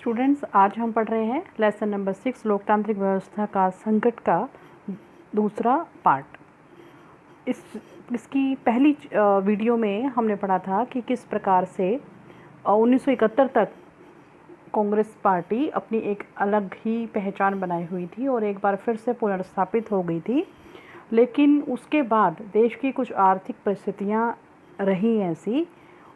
Students, आज हम पढ़ रहे हैं लेसन नंबर 6 लोकतांत्रिक व्यवस्था का संकट का दूसरा पार्ट। इसकी पहली वीडियो में हमने पढ़ा था कि किस प्रकार से 1971 तक कांग्रेस पार्टी अपनी एक अलग ही पहचान बनाई हुई थी और एक बार फिर से पुनर्स्थापित हो गई थी। लेकिन उसके बाद देश की कुछ आर्थिक परिस्थितियां रही ऐसी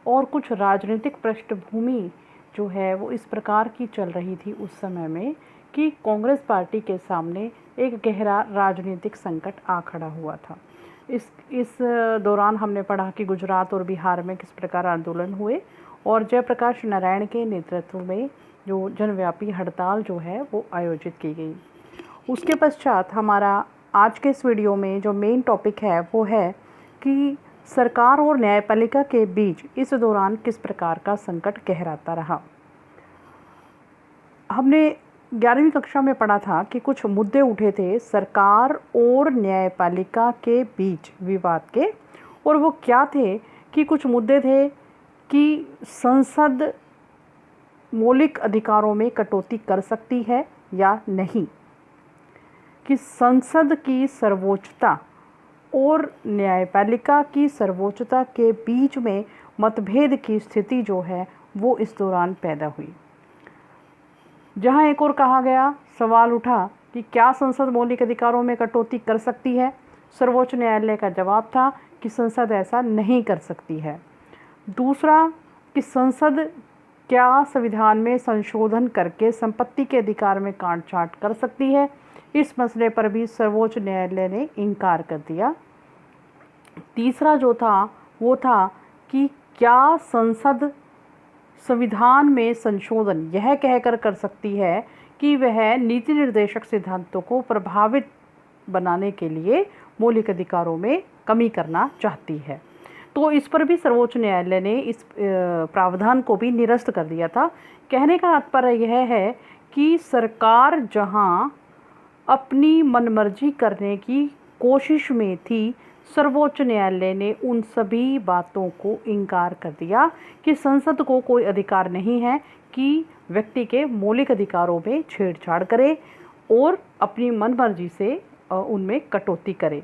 और कुछ राजनीतिक पृष्ठभूमि जो है वो इस प्रकार की चल रही थी उस समय में कि कांग्रेस पार्टी के सामने एक गहरा राजनीतिक संकट आ खड़ा हुआ था। इस दौरान हमने पढ़ा कि गुजरात और बिहार में किस प्रकार आंदोलन हुए और जयप्रकाश नारायण के नेतृत्व में जो जनव्यापी हड़ताल जो है वो आयोजित की गई। उसके पश्चात हमारा आज के इस वीडियो में जो मेन टॉपिक है वो है कि सरकार और न्यायपालिका के बीच इस दौरान किस प्रकार का संकट गहराता रहा। हमने 11वीं कक्षा में पढ़ा था कि कुछ मुद्दे उठे थे सरकार और न्यायपालिका के बीच विवाद के, और वो क्या थे कि कुछ मुद्दे थे कि संसद मौलिक अधिकारों में कटौती कर सकती है या नहीं, कि संसद की सर्वोच्चता और न्यायपालिका की सर्वोच्चता के बीच में मतभेद की स्थिति जो है वो इस दौरान पैदा हुई। जहां एक और कहा गया, सवाल उठा कि क्या संसद मौलिक अधिकारों में कटौती कर सकती है। सर्वोच्च न्यायालय का जवाब था कि संसद ऐसा नहीं कर सकती है। दूसरा कि संसद क्या संविधान में संशोधन करके संपत्ति के अधिकार में काट-छाँट कर सकती है। इस मसले पर भी सर्वोच्च न्यायालय ने इनकार कर दिया। तीसरा जो था वो था कि क्या संसद संविधान में संशोधन यह कहकर कर सकती है कि वह नीति निर्देशक सिद्धांतों को प्रभावित बनाने के लिए मौलिक अधिकारों में कमी करना चाहती है। तो इस पर भी सर्वोच्च न्यायालय ने इस प्रावधान को भी निरस्त कर दिया था। कहने का तात्पर्य यह है कि सरकार जहां अपनी मनमर्जी करने की कोशिश में थी, सर्वोच्च न्यायालय ने उन सभी बातों को इनकार कर दिया कि संसद को कोई अधिकार नहीं है कि व्यक्ति के मौलिक अधिकारों में छेड़छाड़ करे और अपनी मनमर्जी से उनमें कटौती करे।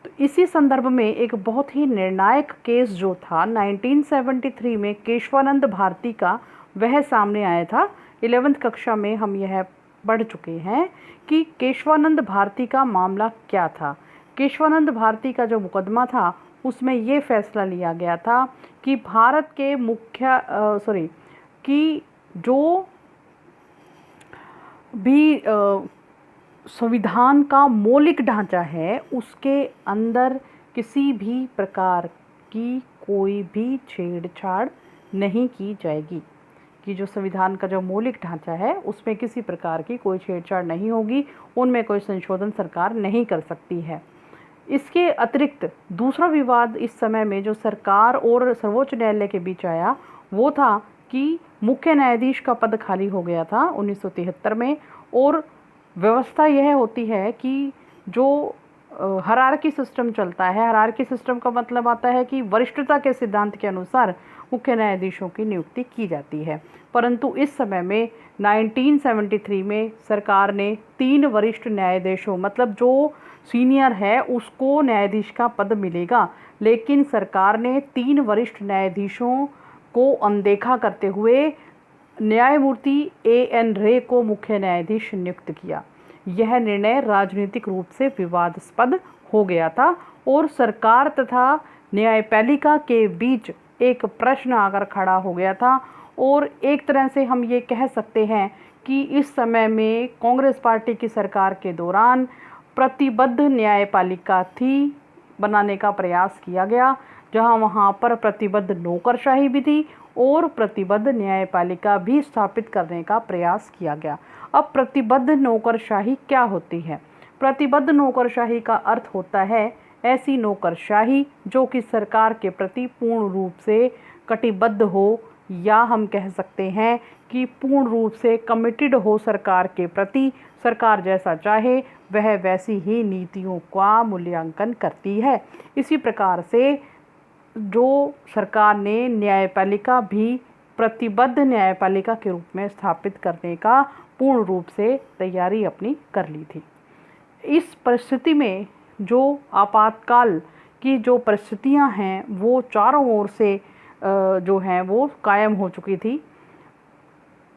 तो इसी संदर्भ में एक बहुत ही निर्णायक केस जो था 1973 में केशवानंद भारती का, वह सामने आया था। 11वीं कक्षा में हम यह पढ़ चुके हैं कि केशवानंद भारती का मामला क्या था। केशवानंद भारती का जो मुकदमा था उसमें ये फैसला लिया गया था कि भारत के कि जो भी संविधान का मौलिक ढांचा है उसके अंदर किसी भी प्रकार की कोई भी छेड़छाड़ नहीं की जाएगी, कि जो संविधान का जो मौलिक ढांचा है उसमें किसी प्रकार की कोई छेड़छाड़ नहीं होगी, उनमें कोई संशोधन सरकार नहीं कर सकती है। इसके अतिरिक्त दूसरा विवाद इस समय में जो सरकार और सर्वोच्च न्यायालय के बीच आया वो था कि मुख्य न्यायाधीश का पद खाली हो गया था 1973 में, और व्यवस्था यह होती है कि जो हायरार्की सिस्टम चलता है, हायरार्की सिस्टम का मतलब आता है कि वरिष्ठता के सिद्धांत के अनुसार मुख्य न्यायाधीशों की नियुक्ति की जाती है। परंतु इस समय में 1973 में सरकार ने 3 वरिष्ठ न्यायाधीशों, मतलब जो सीनियर है उसको न्यायाधीश का पद मिलेगा, लेकिन सरकार ने 3 वरिष्ठ न्यायाधीशों को अनदेखा करते हुए न्यायमूर्ति A.N. रे को मुख्य न्यायाधीश नियुक्त किया। यह निर्णय राजनीतिक रूप से विवादास्पद हो गया था और सरकार तथा न्यायपालिका के बीच एक प्रश्न आकर खड़ा हो गया था। और एक तरह से हम ये कह सकते हैं कि इस समय में कांग्रेस पार्टी की सरकार के दौरान प्रतिबद्ध न्यायपालिका थी बनाने का प्रयास किया गया, जहां वहां पर प्रतिबद्ध नौकरशाही भी थी और प्रतिबद्ध न्यायपालिका भी स्थापित करने का प्रयास किया गया। अब प्रतिबद्ध नौकरशाही क्या होती है? प्रतिबद्ध नौकरशाही का अर्थ होता है ऐसी नौकरशाही जो कि सरकार के प्रति पूर्ण रूप से कटिबद्ध हो, या हम कह सकते हैं कि पूर्ण रूप से कमिटेड हो सरकार के प्रति। सरकार जैसा चाहे वह वैसी ही नीतियों का मूल्यांकन करती है। इसी प्रकार से जो सरकार ने न्यायपालिका भी प्रतिबद्ध न्यायपालिका के रूप में स्थापित करने का पूर्ण रूप से तैयारी अपनी कर ली थी। इस परिस्थिति में जो आपातकाल की जो परिस्थितियां हैं वो चारों ओर से जो हैं वो कायम हो चुकी थी।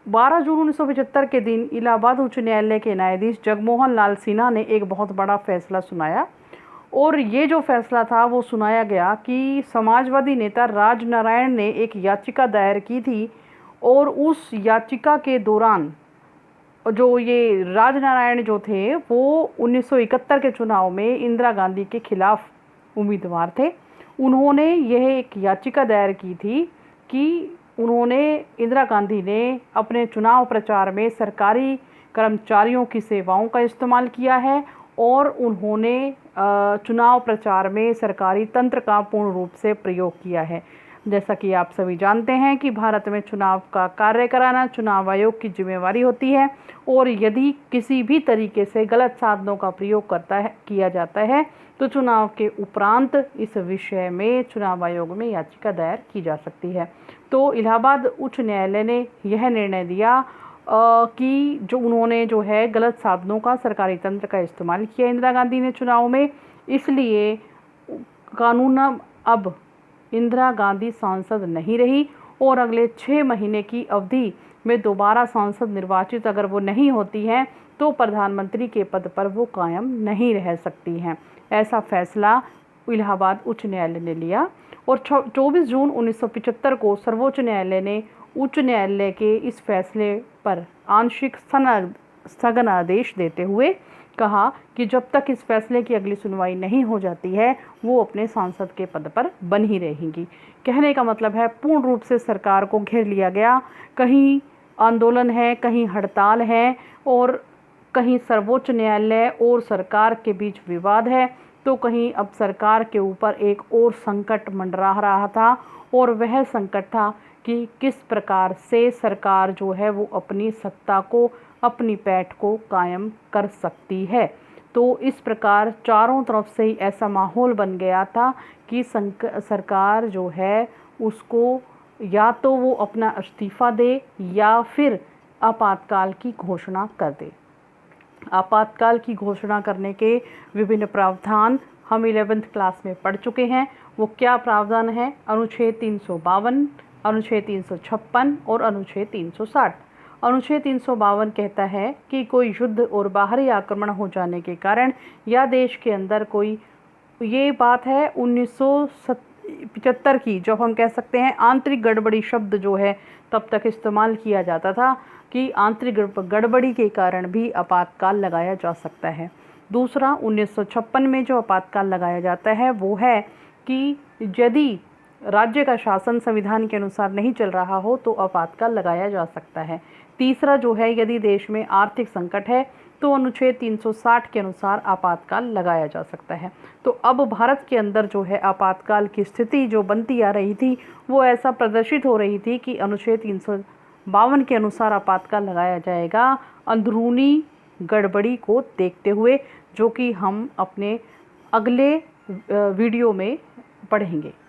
12 जून 1975 के दिन इलाहाबाद उच्च न्यायालय के न्यायाधीश जगमोहन लाल सिन्हा ने एक बहुत बड़ा फैसला सुनाया, और ये जो फैसला था वो सुनाया गया कि समाजवादी नेता राजनारायण ने एक याचिका दायर की थी, और उस याचिका के दौरान जो ये राजनारायण जो थे वो 1971 के चुनाव में इंदिरा गांधी के खिलाफ उम्मीदवार थे। उन्होंने यह एक याचिका दायर की थी कि इंदिरा गांधी ने अपने चुनाव प्रचार में सरकारी कर्मचारियों की सेवाओं का इस्तेमाल किया है, और उन्होंने चुनाव प्रचार में सरकारी तंत्र का पूर्ण रूप से प्रयोग किया है। जैसा कि आप सभी जानते हैं कि भारत में चुनाव का कार्य कराना चुनाव आयोग की जिम्मेवारी होती है, और यदि किसी भी तरीके से गलत साधनों का प्रयोग किया जाता है तो चुनाव के उपरांत इस विषय में चुनाव आयोग में याचिका दायर की जा सकती है। तो इलाहाबाद उच्च न्यायालय ने यह निर्णय दिया कि उन्होंने जो है गलत साधनों का सरकारी तंत्र का इस्तेमाल किया इंदिरा गांधी ने चुनाव में, इसलिए कानून अब इंदिरा गांधी सांसद नहीं रही, और अगले 6 महीने की अवधि में दोबारा सांसद निर्वाचित अगर वो नहीं होती हैं तो प्रधानमंत्री के पद पर वो कायम नहीं रह सकती हैं। ऐसा फैसला इलाहाबाद उच्च न्यायालय ने लिया, और 24 जून 1975 को सर्वोच्च न्यायालय ने उच्च न्यायालय के इस फैसले पर आंशिक स्थगनादेश देते हुए कहा कि जब तक इस फैसले की अगली सुनवाई नहीं हो जाती है वो अपने सांसद के पद पर बन ही रहेंगी। कहने का मतलब है पूर्ण रूप से सरकार को घेर लिया गया। कहीं आंदोलन है, कहीं हड़ताल है, और कहीं सर्वोच्च न्यायालय और सरकार के बीच विवाद है, तो कहीं अब सरकार के ऊपर एक और संकट मंडरा रहा था, और वह संकट था कि किस प्रकार से सरकार जो है वो अपनी सत्ता को, अपनी पैठ को कायम कर सकती है। तो इस प्रकार चारों तरफ से ही ऐसा माहौल बन गया था कि सरकार जो है उसको या तो वो अपना इस्तीफा दे या फिर आपातकाल की घोषणा कर दे। आपातकाल की घोषणा करने के विभिन्न प्रावधान हम 11th क्लास में पढ़ चुके हैं। वो क्या प्रावधान है? अनुच्छेद 352, अनुच्छेद 356 और अनुच्छेद 360। अनुच्छेद 352 कहता है कि कोई युद्ध और बाहरी आक्रमण हो जाने के कारण या देश के अंदर कोई, ये बात है 1975 की, जब हम कह सकते हैं आंतरिक गड़बड़ी शब्द जो है तब तक इस्तेमाल किया जाता था कि आंतरिक गड़बड़ी के कारण भी आपातकाल लगाया जा सकता है। दूसरा 1956 में जो आपातकाल लगाया जाता है वो है कि यदि राज्य का शासन संविधान के अनुसार नहीं चल रहा हो तो आपातकाल लगाया जा सकता है। तीसरा जो है यदि देश में आर्थिक संकट है तो अनुच्छेद 360 के अनुसार आपातकाल लगाया जा सकता है। तो अब भारत के अंदर जो है आपातकाल की स्थिति जो बनती आ रही थी वो ऐसा प्रदर्शित हो रही थी कि अनुच्छेद 352 के अनुसार आपातकाल लगाया जाएगा अंदरूनी गड़बड़ी को देखते हुए, जो कि हम अपने अगले वीडियो में पढ़ेंगे।